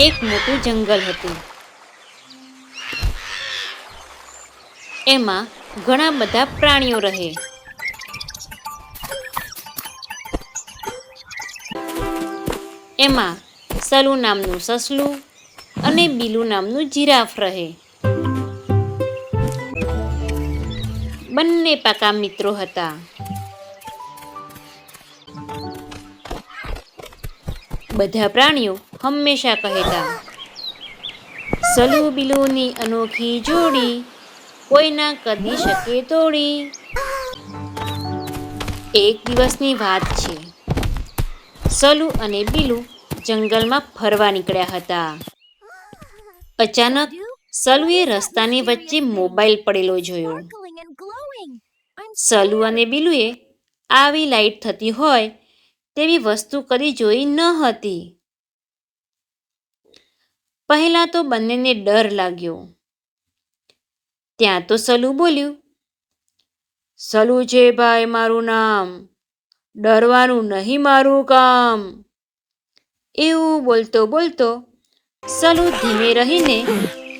એક મોટું જંગલ હતું. એમાં ઘણા બધા પ્રાણીઓ રહે. એમાં સલુ નામનું સસલું અને બીલુ નામનું જીરાફ રહે. બંને પાકા મિત્રો હતા. બધા પ્રાણીઓ હંમેશા કહેતા, સલુ બીલુની અનોખી જોડી કોઈ ના કરી શકે તોડી. એક દિવસની વાત છે. સલુ અને બીલુ જંગલમાં ફરવા નીકળ્યા હતા. અચાનક સલુએ રસ્તાની વચ્ચે મોબાઈલ પડેલો જોયો. સલુ અને બીલુએ આવી લાઈટ થતી હોય તેવી વસ્તુ કદી જોઈ ન હતી. પહેલા તો બંનેને ડર લાગ્યો. ત્યાં તો સલુ બોલ્યું, સલુ છે ભાઈ મારું નામ, ડરવાનું નહીં મારું કામ. એવું બોલતો બોલતો સલુ ધીમે રહીને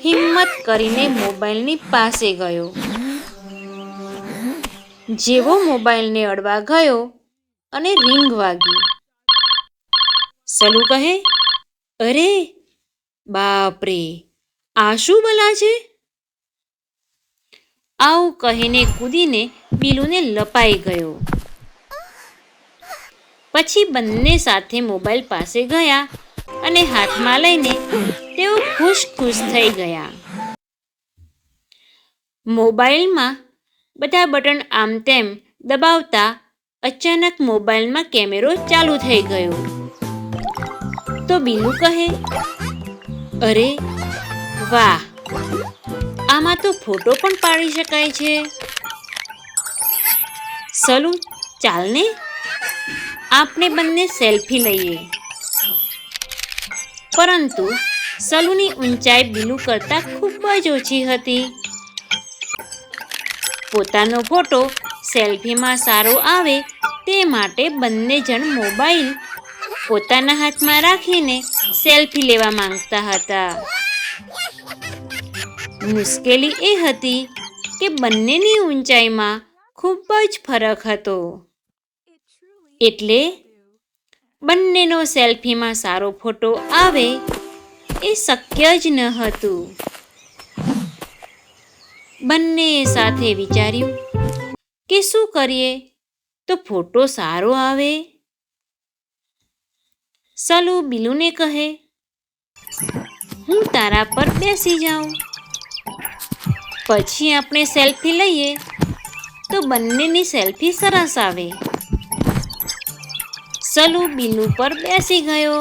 હિંમત કરીને મોબાઈલની પાસે ગયો. જેવો મોબાઈલને અડવા ગયો અને રિંગ વાગી. સલુ કહે, અરે બાપરે, આ શું બલા છે? આવું કહીને કૂદીને બીલુને લપાઈ ગયો. પછી બંને સાથે મોબાઈલ પાસે ગયા અને હાથમાં લઈને તેઓ ખુશ ખુશ થઈ ગયા. મોબાઈલમાં બધા બટન આમ તેમ દબાવતા અચાનક મોબાઈલમાં કેમેરો ચાલુ થઈ ગયો. તો બીલુ કહે, અરે વાહ, આમાં તો ફોટો પણ પાડી શકાય છે. સલુ, ચાલને આપણે બંને સેલ્ફી લઈએ. પરંતુ સલુની ઊંચાઈ બીલુ કરતાં ખૂબ જ ઓછી હતી. પોતાનો ફોટો સેલ્ફીમાં સારો આવે તે માટે બંને જણ મોબાઈલ પોતાના હાથમાં રાખીને સેલ્ફી લેવા માંગતા હતા. મુશ્કેલી એ હતી કે બંનેની ઊંચાઈમાં ખૂબ જ ફરક હતો. એટલે બંનેનો સેલ્ફીમાં સારો ફોટો આવે એ શક્ય જ ન હતું. બંને સાથે વિચાર્યું કે શું કરીએ તો ફોટો સારો આવે. સલુ બીલુને કહે, હું તારા પર બેસી જાઉં, પછી આપણે સેલ્ફી લઈએ તો બંનેની સેલ્ફી સરસ આવે. સલુ બીલુ પર બેસી ગયો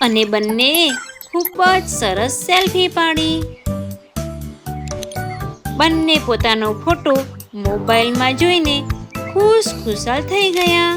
અને બંનેએ ખૂબ જ સરસ સેલ્ફી પાડી. બંને પોતાનો ફોટો મોબાઈલમાં જોઈને ખુશ ખુશાલ થઈ ગયા.